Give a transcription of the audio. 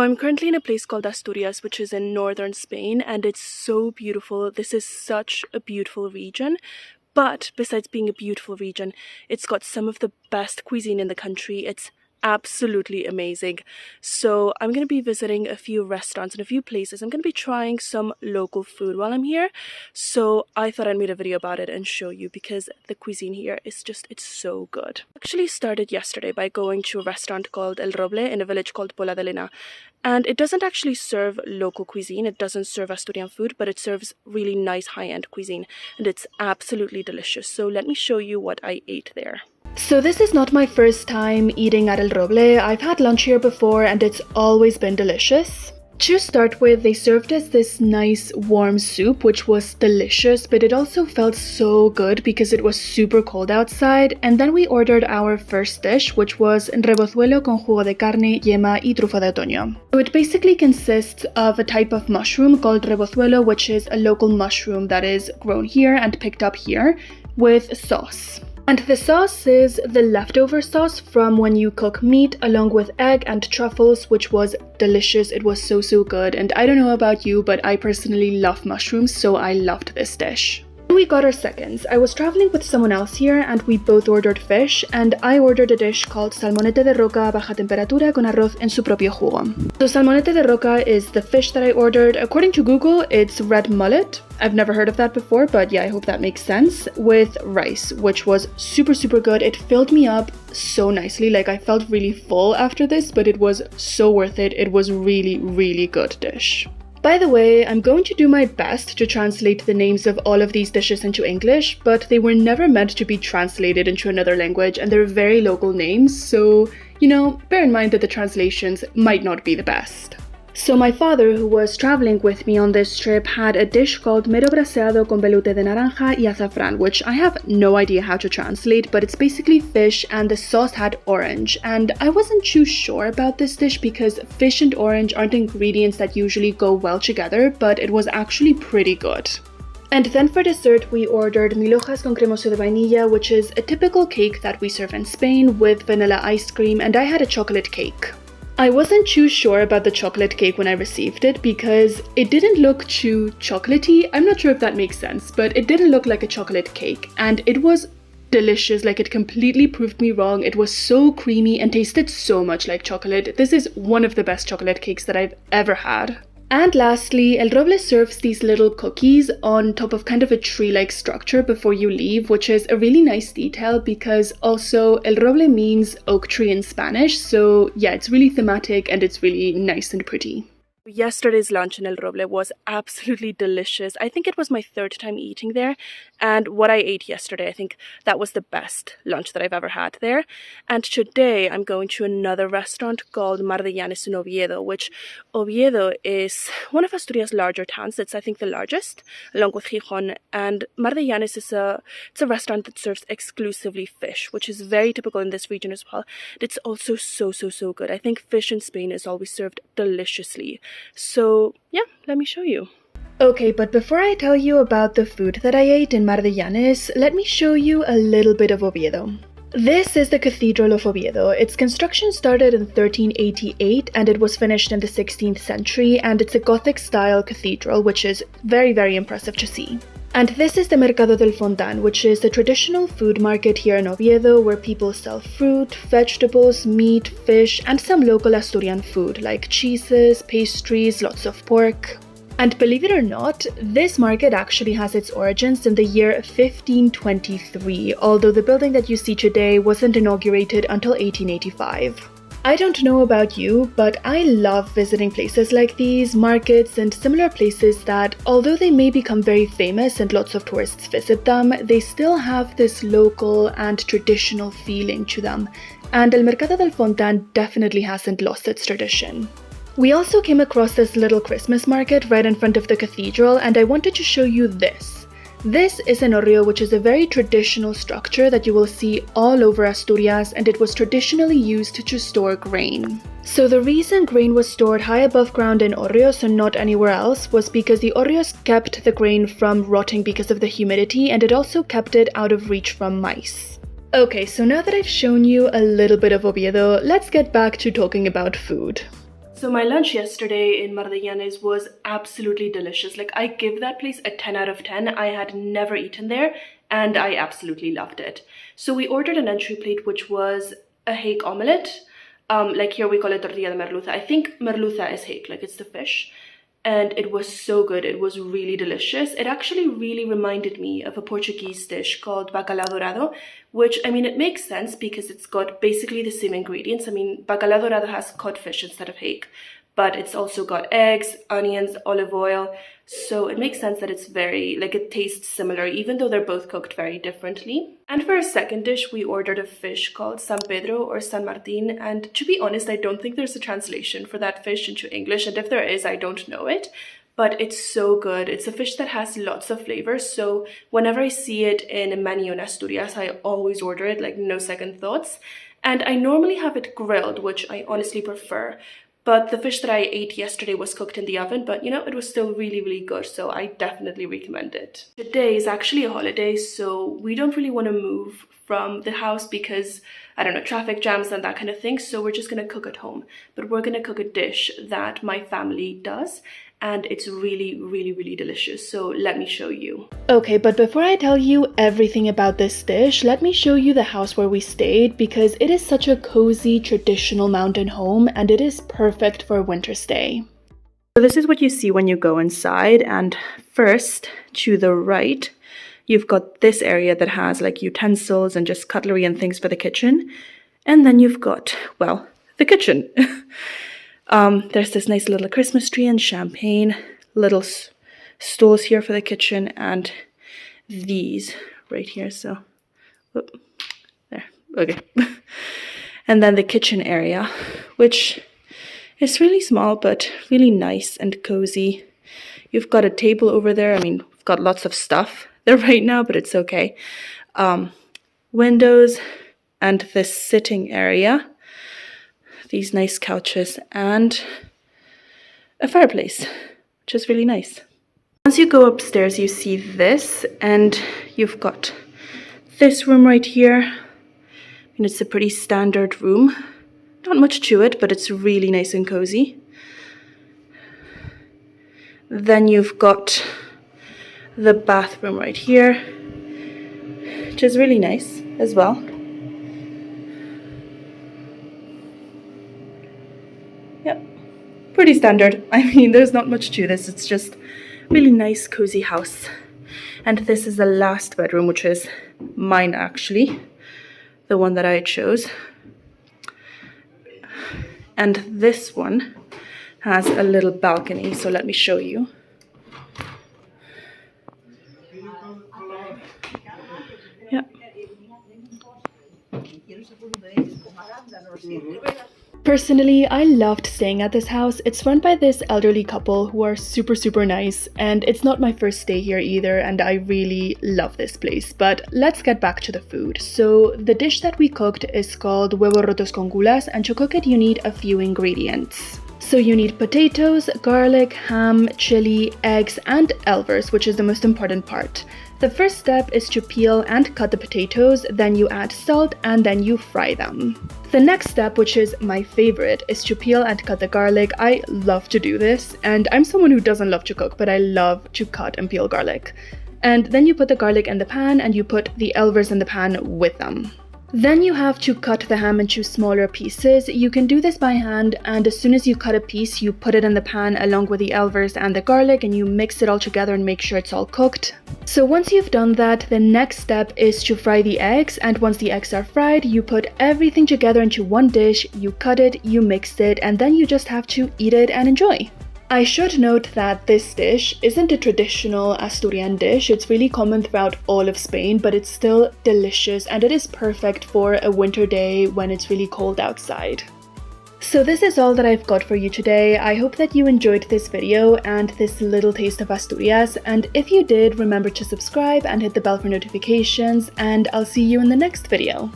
I'm currently in a place called Asturias, which is in northern Spain, and it's so beautiful. This is such a beautiful region. But besides being a beautiful region, it's got some of the best cuisine in the country. It's absolutely amazing. So I'm going to be visiting a few restaurants and a few places. I'm going to be trying some local food while I'm here. So I thought I'd make a video about it and show you because the cuisine here is it's so good. I actually started yesterday by going to a restaurant called El Roble in a village called Pola de Lena. And it doesn't actually serve local cuisine. It doesn't serve Asturian food, but it serves really nice high-end cuisine. And it's absolutely delicious. So let me show you what I ate there. So this is not my first time eating at El Roble. I've had lunch here before and it's always been delicious. To start with, they served us this nice warm soup, which was delicious, but it also felt so good because it was super cold outside. And then we ordered our first dish, which was rebozuelo con jugo de carne, yema y trufa de otoño. So it basically consists of a type of mushroom called rebozuelo, which is a local mushroom that is grown here and picked up here, with sauce. And the sauce is the leftover sauce from when you cook meat along with egg and truffles, which was delicious. It was so good. And I don't know about you, but I personally love mushrooms, so I loved this dish. We got our seconds. I was traveling with someone else here and we both ordered fish, and I ordered a dish called salmonete de roca baja temperatura con arroz en su propio jugo. So salmonete de roca is the fish that I ordered. According to Google, it's red mullet. I've never heard of that before, but yeah, I hope that makes sense, with rice, which was super good. It filled me up so nicely. Like, I felt really full after this, but it was so worth it. It was really good dish. By the way, I'm going to do my best to translate the names of all of these dishes into English, but they were never meant to be translated into another language and they're very local names, so, bear in mind that the translations might not be the best. So my father, who was traveling with me on this trip, had a dish called mero braseado con velouté de naranja y azafrán, which I have no idea how to translate, but it's basically fish and the sauce had orange. And I wasn't too sure about this dish because fish and orange aren't ingredients that usually go well together, but it was actually pretty good. And then for dessert, we ordered mil hojas con cremoso de vainilla, which is a typical cake that we serve in Spain with vanilla ice cream, and I had a chocolate cake. I wasn't too sure about the chocolate cake when I received it because it didn't look too chocolatey. I'm not sure if that makes sense, but it didn't look like a chocolate cake and it was delicious. Like, it completely proved me wrong. It was so creamy and tasted so much like chocolate. This is one of the best chocolate cakes that I've ever had. And lastly, El Roble serves these little cookies on top of kind of a tree-like structure before you leave, which is a really nice detail because also El Roble means oak tree in Spanish, so yeah, it's really thematic and it's really nice and pretty. Yesterday's lunch in El Roble was absolutely delicious. I think it was my third time eating there, and what I ate yesterday, I think that was the best lunch that I've ever had there. And today I'm going to another restaurant called Mar de Llanes in Oviedo, which Oviedo is one of Asturias' larger towns. It's, I think, the largest, along with Gijón. And Mar de Llanes is a restaurant that serves exclusively fish, which is very typical in this region as well. It's also so good. I think fish in Spain is always served deliciously. So yeah, let me show you. Okay, but before I tell you about the food that I ate in Mar de Llanes, let me show you a little bit of Oviedo. This is the Cathedral of Oviedo. Its construction started in 1388 and it was finished in the 16th century, and it's a Gothic-style cathedral, which is very impressive to see. And this is the Mercado del Fontan, which is the traditional food market here in Oviedo where people sell fruit, vegetables, meat, fish, and some local Asturian food like cheeses, pastries, lots of pork. And believe it or not, this market actually has its origins in the year 1523, although the building that you see today wasn't inaugurated until 1885. I don't know about you, but I love visiting places like these, markets and similar places that, although they may become very famous and lots of tourists visit them, they still have this local and traditional feeling to them. And El Mercado del Fontan definitely hasn't lost its tradition. We also came across this little Christmas market right in front of the cathedral, and I wanted to show you this. This is an hórreo, which is a very traditional structure that you will see all over Asturias, and it was traditionally used to store grain. So the reason grain was stored high above ground in hórreos and not anywhere else was because the hórreos kept the grain from rotting because of the humidity, and it also kept it out of reach from mice. Okay, so now that I've shown you a little bit of Oviedo, let's get back to talking about food. So my lunch yesterday in Llanes was absolutely delicious. Like, I give that place a 10 out of 10. I had never eaten there and I absolutely loved it. So we ordered an entry plate, which was a hake omelette. Like here we call it tortilla de merluza. I think merluza is hake, like it's the fish. And it was so good. It was really delicious. It actually really reminded me of a Portuguese dish called bacalhau dourado, which, I mean, it makes sense because it's got basically the same ingredients. I mean, bacalhau dourado has cod fish instead of hake, but it's also got eggs, onions, olive oil. So it makes sense that it's very, like, it tastes similar, even though they're both cooked very differently. And for a second dish, we ordered a fish called San Pedro or San Martin. And to be honest, I don't think there's a translation for that fish into English. And if there is, I don't know it. But it's so good. It's a fish that has lots of flavors. So whenever I see it in a menu in Asturias, I always order it, like no second thoughts. And I normally have it grilled, which I honestly prefer. But the fish that I ate yesterday was cooked in the oven, but you know, it was still really, really good. So I definitely recommend it. Today is actually a holiday, so we don't really want to move from the house because, I don't know, traffic jams and that kind of thing. So we're just going to cook at home. But we're going to cook a dish that my family does. And it's really, really, really delicious. So let me show you. Okay, but before I tell you everything about this dish, let me show you the house where we stayed because it is such a cozy, traditional mountain home and it is perfect for a winter stay. So this is what you see when you go inside, and first, to the right, you've got this area that has like utensils and just cutlery and things for the kitchen. And then you've got, well, the kitchen. There's this nice little Christmas tree and champagne, little stools here for the kitchen, and these right here. So, whoop, there, okay. And then the kitchen area, which is really small, but really nice and cozy. You've got a table over there. I mean, we've got lots of stuff there right now, but it's okay. Windows and this sitting area. These nice couches and a fireplace, which is really nice. Once you go upstairs, you see this, and you've got this room right here. And it's a pretty standard room. Not much to it, but it's really nice and cozy. Then you've got the bathroom right here, which is really nice as well. Yep, pretty standard. I mean, there's not much to this. It's just really nice, cozy house. And this is the last bedroom, which is mine actually, the one that I chose. And this one has a little balcony, so let me show you. Yeah. Personally, I loved staying at this house. It's run by this elderly couple who are super, super nice, and it's not my first stay here either, and I really love this place. But let's get back to the food. So the dish that we cooked is called huevos rotos con gulas, and to cook it you need a few ingredients. So you need potatoes, garlic, ham, chili, eggs, and elvers, which is the most important part. The first step is to peel and cut the potatoes, then you add salt, and then you fry them. The next step, which is my favorite, is to peel and cut the garlic. I love to do this, and I'm someone who doesn't love to cook, but I love to cut and peel garlic. And then you put the garlic in the pan, and you put the elvers in the pan with them. Then you have to cut the ham into smaller pieces. You can do this by hand, and as soon as you cut a piece, you put it in the pan along with the elvers and the garlic, and you mix it all together and make sure it's all cooked. So once you've done that, the next step is to fry the eggs, and once the eggs are fried, you put everything together into one dish, you cut it, you mix it, and then you just have to eat it and enjoy. I should note that this dish isn't a traditional Asturian dish. It's really common throughout all of Spain, but it's still delicious and it is perfect for a winter day when it's really cold outside. So this is all that I've got for you today. I hope that you enjoyed this video and this little taste of Asturias, and if you did, remember to subscribe and hit the bell for notifications, and I'll see you in the next video.